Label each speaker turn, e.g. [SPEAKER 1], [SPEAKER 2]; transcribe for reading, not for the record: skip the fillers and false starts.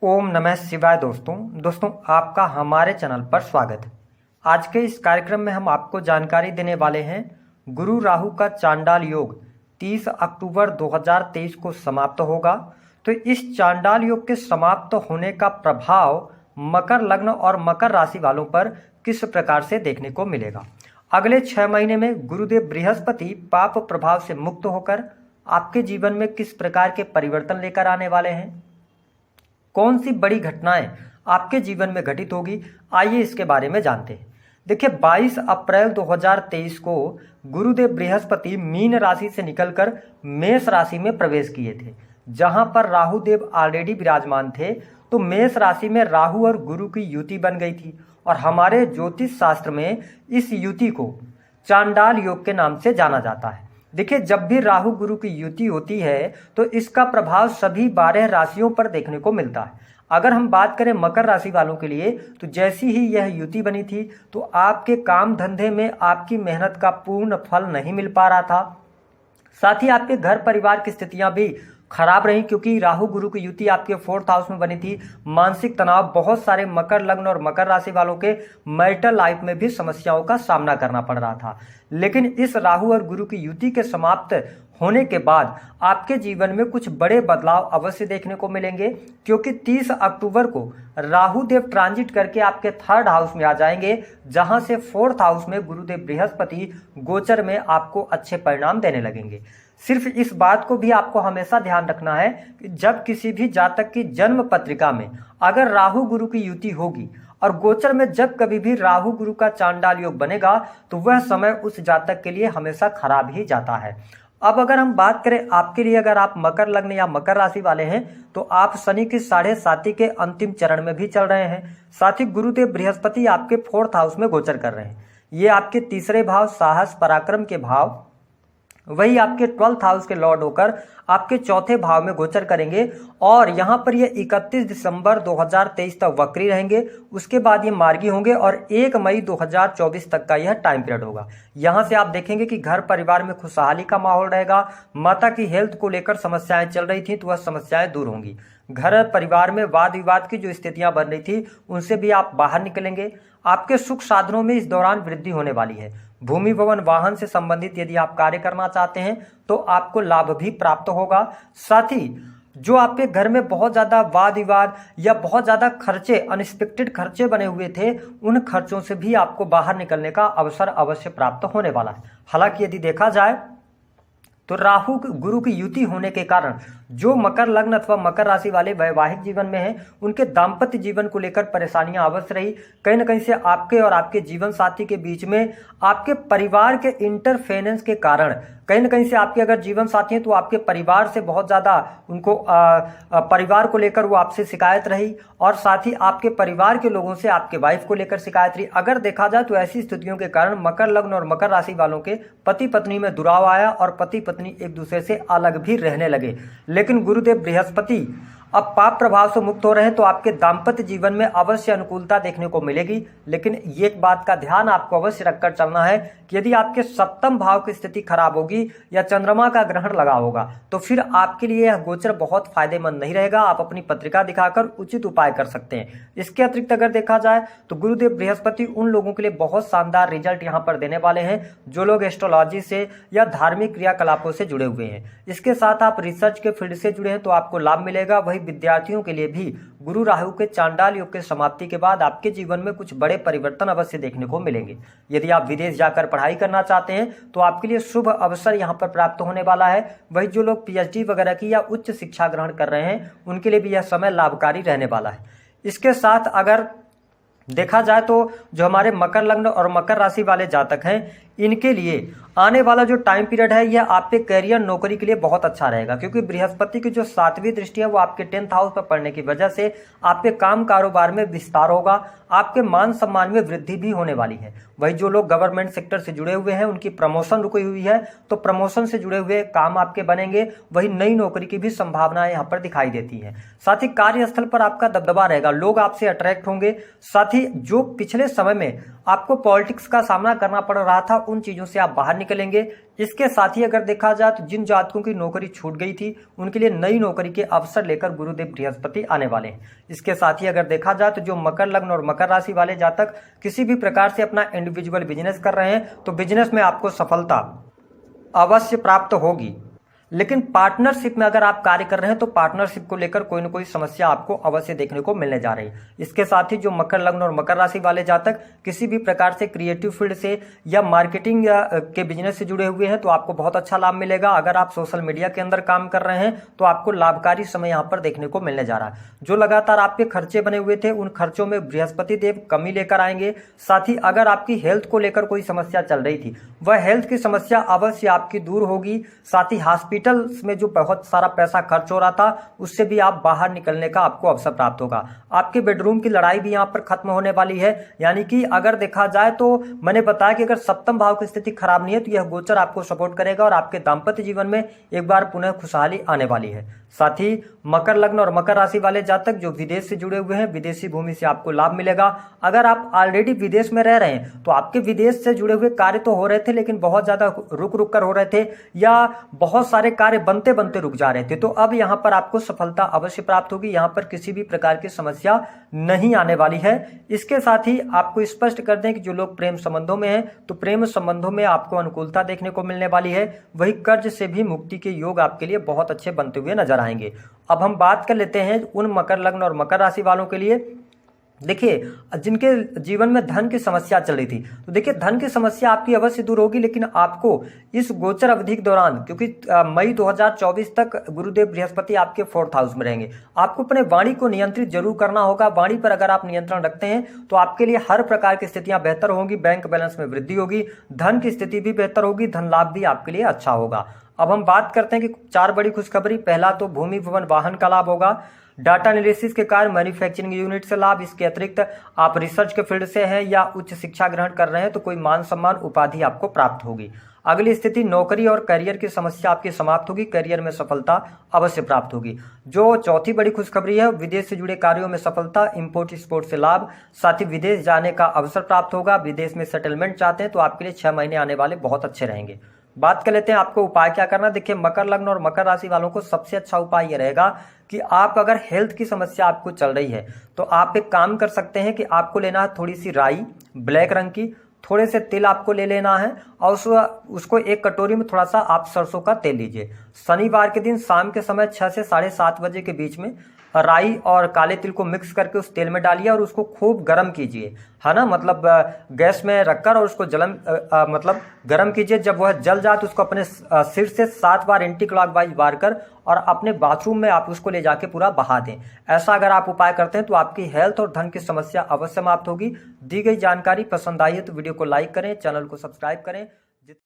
[SPEAKER 1] ओम नमः शिवाय। दोस्तों आपका हमारे चैनल पर स्वागत है। आज के इस कार्यक्रम में हम आपको जानकारी देने वाले हैं गुरु राहु का चांडाल योग 30 अक्टूबर 2023 को समाप्त होगा। तो इस चांडाल योग के समाप्त होने का प्रभाव मकर लग्न और मकर राशि वालों पर किस प्रकार से देखने को मिलेगा। अगले 6 महीने में गुरुदेव बृहस्पति पाप प्रभाव से मुक्त होकर आपके जीवन में किस प्रकार के परिवर्तन लेकर आने वाले हैं, कौन सी बड़ी घटनाएं आपके जीवन में घटित होगी, आइए इसके बारे में जानते हैं। देखिए 22 अप्रैल 2023 को गुरुदेव बृहस्पति मीन राशि से निकलकर मेष राशि में प्रवेश किए थे, जहां पर राहु देव ऑलरेडी विराजमान थे। तो मेष राशि में राहु और गुरु की युति बन गई थी और हमारे ज्योतिष शास्त्र में इस युति को चांडाल योग के नाम से जाना जाता है। देखिए जब भी राहु गुरु की युति होती है तो इसका प्रभाव सभी 12 राशियों पर देखने को मिलता है। अगर हम बात करें मकर राशि वालों के लिए तो जैसी ही यह युति बनी थी तो आपके काम धंधे में आपकी मेहनत का पूर्ण फल नहीं मिल पा रहा था। साथ ही आपके घर परिवार की स्थितियां भी खराब रही, क्योंकि राहु गुरु की युति आपके 4th हाउस में बनी थी। मानसिक तनाव, बहुत सारे मकर लग्न और मकर राशि वालों के मैरिटल लाइफ में भी समस्याओं का सामना करना पड़ रहा था। लेकिन इस राहु और गुरु की युति के समाप्त होने के बाद आपके जीवन में कुछ बड़े बदलाव अवश्य देखने को मिलेंगे, क्योंकि 30 अक्टूबर को राहु देव ट्रांजिट करके आपके 3rd हाउस में आ जाएंगे, जहां से 4th हाउस में गुरुदेव बृहस्पति गोचर में आपको अच्छे परिणाम देने लगेंगे। सिर्फ इस बात को भी आपको हमेशा ध्यान रखना है कि जब किसी भी जातक की जन्म पत्रिका में अगर राहु गुरु की युति होगी और गोचर में जब कभी भी राहु गुरु का चांडाल योग बनेगा तो वह समय उस जातक के लिए हमेशा खराब ही जाता है। अब अगर हम बात करें आपके लिए, अगर आप मकर लग्न या मकर राशि वाले हैं तो आप शनि की 7.5 के अंतिम चरण में भी चल रहे हैं। साथ ही गुरुदेव बृहस्पति आपके 4th हाउस में गोचर कर रहे हैं। ये आपके तीसरे भाव साहस पराक्रम के भाव वही आपके 12th हाउस के लॉर्ड होकर आपके 4थे भाव में गोचर करेंगे और यहाँ पर ये 31 दिसंबर 2023 तक वक्री रहेंगे। उसके बाद ये मार्गी होंगे और 1 मई 2024 तक का यह टाइम पीरियड होगा। यहाँ से आप देखेंगे कि घर परिवार में खुशहाली का माहौल रहेगा। माता की हेल्थ को लेकर समस्याएं चल रही थी तो वह समस्याएं दूर होंगी। घर परिवार में वाद विवाद की जो स्थितियां बन रही थी उनसे भी आप बाहर निकलेंगे। आपके सुख साधनों में इस दौरान वृद्धि होने वाली है। भूमि भवन वाहन से संबंधित यदि आप कार्य करना चाहते हैं तो आपको लाभ भी प्राप्त होगा। साथ ही जो आपके घर में बहुत ज्यादा वाद विवाद या बहुत ज्यादा खर्चे, अनएक्सपेक्टेड खर्चे बने हुए थे, उन खर्चों से भी आपको बाहर निकलने का अवसर अवश्य प्राप्त होने वाला है। हालांकि यदि देखा जाए तो राहु गुरु की युति होने के कारण जो मकर लग्न अथवा मकर राशि वाले वैवाहिक जीवन में हैं उनके दाम्पत्य जीवन को लेकर परेशानियां अवश्य रही। कहीं ना कहीं से आपके और आपके जीवन साथी के बीच में आपके परिवार के इंटरफेरेंस के कारण कहीं ना कहीं से आपके अगर जीवन साथी हैं तो आपके परिवार से बहुत ज्यादा उनको परिवार को लेकर वो आपसे शिकायत रही और साथ ही आपके परिवार के लोगों से आपके वाइफ को लेकर शिकायत रही। अगर देखा जाए तो ऐसी स्थितियों के कारण मकर लग्न और मकर राशि वालों के पति पत्नी में दुराव आया और पति पत्नी एक दूसरे से अलग भी रहने लगे। लेकिन गुरुदेव बृहस्पति अब पाप प्रभाव से मुक्त हो रहे हैं तो आपके दाम्पत्य जीवन में अवश्य अनुकूलता देखने को मिलेगी। लेकिन ये एक बात का ध्यान आपको अवश्य रखकर चलना है कि यदि आपके 7th भाव की स्थिति खराब होगी या चंद्रमा का ग्रहण लगा होगा तो फिर आपके लिए यह गोचर बहुत फायदेमंद नहीं रहेगा। आप अपनी पत्रिका दिखाकर उचित उपाय कर सकते हैं। इसके अतिरिक्त अगर देखा जाए तो गुरुदेव बृहस्पति उन लोगों के लिए बहुत शानदार रिजल्ट यहाँ पर देने वाले हैं जो लोग एस्ट्रोलॉजी से या धार्मिक क्रियाकलापों से जुड़े हुए हैं। इसके साथ आप रिसर्च के फील्ड से जुड़े हैं तो आपको लाभ मिलेगा। वही विद्यार्थियों के लिए भी गुरु राहु के चांडाल योग के समाप्ति के बाद आपके जीवन में कुछ बड़े परिवर्तन अवश्य देखने को मिलेंगे। यदि आप विदेश जाकर पढ़ाई करना चाहते हैं तो आपके लिए शुभ अवसर यहां पर प्राप्त होने वाला है। वही जो लोग पीएचडी वगैरह की या उच्च शिक्षा ग्रहण कर रहे हैं उनके लिए भी यह समय लाभकारी रहने वाला है। इसके साथ अगर देखा जाए तो जो हमारे मकर लग्न और मकर राशि वाले जातक हैं इनके लिए आने वाला जो टाइम पीरियड है यह आपके करियर नौकरी के लिए बहुत अच्छा रहेगा, क्योंकि बृहस्पति की जो 7वीं दृष्टि है वो आपके 10th हाउस पर पड़ने की वजह से आपके काम कारोबार में विस्तार होगा। आपके मान सम्मान में वृद्धि भी होने वाली है। वही जो लोग गवर्नमेंट सेक्टर से जुड़े हुए हैं उनकी प्रमोशन रुकी हुई है तो प्रमोशन से जुड़े हुए काम आपके बनेंगे। वही नई नौकरी की भी संभावनाएं यहाँ पर दिखाई देती है। साथ ही कार्यस्थल पर आपका दबदबा रहेगा, लोग आपसे अट्रैक्ट होंगे। साथ ही जो पिछले समय में आपको पॉलिटिक्स का सामना करना पड़ रहा था उन चीज़ों से आप बाहर निकलेंगे। इसके साथ ही अगर देखा जाए तो जिन जातकों की नौकरी छूट गई थी उनके लिए नई नौकरी के अवसर लेकर गुरुदेव बृहस्पति आने वाले हैं। इसके साथ ही अगर देखा जाए तो जो मकर लग्न और मकर राशि वाले जातक किसी भी प्रकार से अपना इंडिविजुअल बिजनेस कर रहे हैं तो बिजनेस में आपको सफलता अवश्य प्राप्त होगी। लेकिन पार्टनरशिप में अगर आप कार्य कर रहे हैं तो पार्टनरशिप को लेकर कोई ना कोई समस्या आपको अवश्य देखने को मिलने जा रही है। इसके साथ ही जो मकर लग्न और मकर राशि वाले जातक किसी भी प्रकार से क्रिएटिव फील्ड से या मार्केटिंग के बिजनेस से जुड़े हुए हैं तो आपको बहुत अच्छा लाभ मिलेगा। अगर आप सोशल मीडिया के अंदर काम कर रहे हैं तो आपको लाभकारी समय यहाँ पर देखने को मिलने जा रहा है। जो लगातार आपके खर्चे बने हुए थे उन खर्चों में बृहस्पति देव कमी लेकर आएंगे। साथ ही अगर आपकी हेल्थ को लेकर कोई समस्या चल रही थी वह हेल्थ की समस्या अवश्य आपकी दूर होगी। साथ ही हॉस्पिटल में जो बहुत सारा पैसा खर्च हो रहा था उससे भी आप बाहर निकलने का आपको अवसर प्राप्त होगा। आपके बेडरूम की लड़ाई भी यहाँ पर खत्म होने वाली है। यानी कि अगर देखा जाए तो मैंने बताया कि अगर सप्तम भाव की स्थिति खराब नहीं है तो यह गोचर आपको सपोर्ट करेगा और आपके दाम्पत्य जीवन में एक बार पुनः खुशहाली आने वाली है। साथ ही मकर लग्न और मकर राशि वाले जातक जो विदेश से जुड़े हुए हैं विदेशी भूमि से आपको लाभ मिलेगा। अगर आप ऑलरेडी विदेश में रह रहे हैं तो आपके विदेश से जुड़े हुए कार्य तो हो रहे थे लेकिन बहुत ज्यादा रुक रुक कर हो रहे थे या बहुत सारे कार्य बनते बनते रुक जा रहे थे, तो अब यहाँ पर आपको सफलता अवश्य प्राप्त होगी। यहाँ पर किसी भी प्रकार की समस्या नहीं आने वाली है। इसके साथ ही आपको स्पष्ट कर दें कि जो लोग प्रेम संबंधों में हैं तो प्रेम संबंधों में आपको अनुकूलता देखने को मिलने वाली है। वही कर्ज से भी मुक्ति के योग आपके लिए बहुत अच्छे बनते हुए नजर आएंगे। अब हम बात कर लेते हैं उन मकर लग्न और मकर राशि वालों के लिए। देखिए, जिनके जीवन में धन की समस्या चल रही थी तो देखिए धन की समस्या आपकी अवश्य दूर होगी। लेकिन आपको इस गोचर अवधि के दौरान, क्योंकि मई 2024 तक गुरुदेव बृहस्पति आपके 4th हाउस में रहेंगे, आपको अपने वाणी को नियंत्रित जरूर करना होगा। वाणी पर अगर आप नियंत्रण रखते हैं तो आपके लिए हर प्रकार की स्थितियां बेहतर होंगी। बैंक बैलेंस में वृद्धि होगी, धन की स्थिति भी बेहतर होगी, धन लाभ भी आपके लिए अच्छा होगा। अब हम बात करते हैं कि 4 बड़ी खुशखबरी। पहला तो भूमि भवन वाहन का लाभ होगा। डाटा एनालिसिस के कार्य मैन्युफैक्चरिंग यूनिट से लाभ। इसके अतिरिक्त आप रिसर्च के फील्ड से हैं या उच्च शिक्षा ग्रहण कर रहे हैं तो कोई मान सम्मान उपाधि आपको प्राप्त होगी। अगली स्थिति नौकरी और करियर की समस्या आपकी समाप्त होगी, करियर में सफलता अवश्य प्राप्त होगी। जो चौथी बड़ी खुशखबरी है विदेश से जुड़े कार्यों में सफलता, इंपोर्ट एक्सपोर्ट से लाभ। साथ ही विदेश जाने का अवसर प्राप्त होगा। विदेश में सेटलमेंट चाहते हैं तो आपके लिए 6 महीने आने वाले बहुत अच्छे रहेंगे। बात कर लेते हैं आपको उपाय क्या करना। देखिए, मकर लग्न और मकर राशि वालों को सबसे अच्छा उपाय यह रहेगा कि आप अगर हेल्थ की समस्या आपको चल रही है तो आप एक काम कर सकते हैं कि आपको लेना है थोड़ी सी राई ब्लैक रंग की, थोड़े से तिल आपको ले लेना है और उसको एक कटोरी में थोड़ा सा आप सरसों का तेल लीजिए। शनिवार के दिन शाम के समय 6 से 7:30 बजे के बीच में राई और काले तिल को मिक्स करके उस तेल में डालिए और उसको खूब गर्म कीजिए, है ना। मतलब गैस में रखकर और उसको मतलब गर्म कीजिए। जब वह जल जाए तो उसको अपने सिर से 7 बार एंटी क्लॉकवाइज मार कर और अपने बाथरूम में आप उसको ले जाके पूरा बहा दें। ऐसा अगर आप उपाय करते हैं तो आपकी हेल्थ और धन की समस्या अवश्य समाप्त होगी। दी गई जानकारी पसंद आई है तो वीडियो को लाइक करें, चैनल को सब्सक्राइब करें।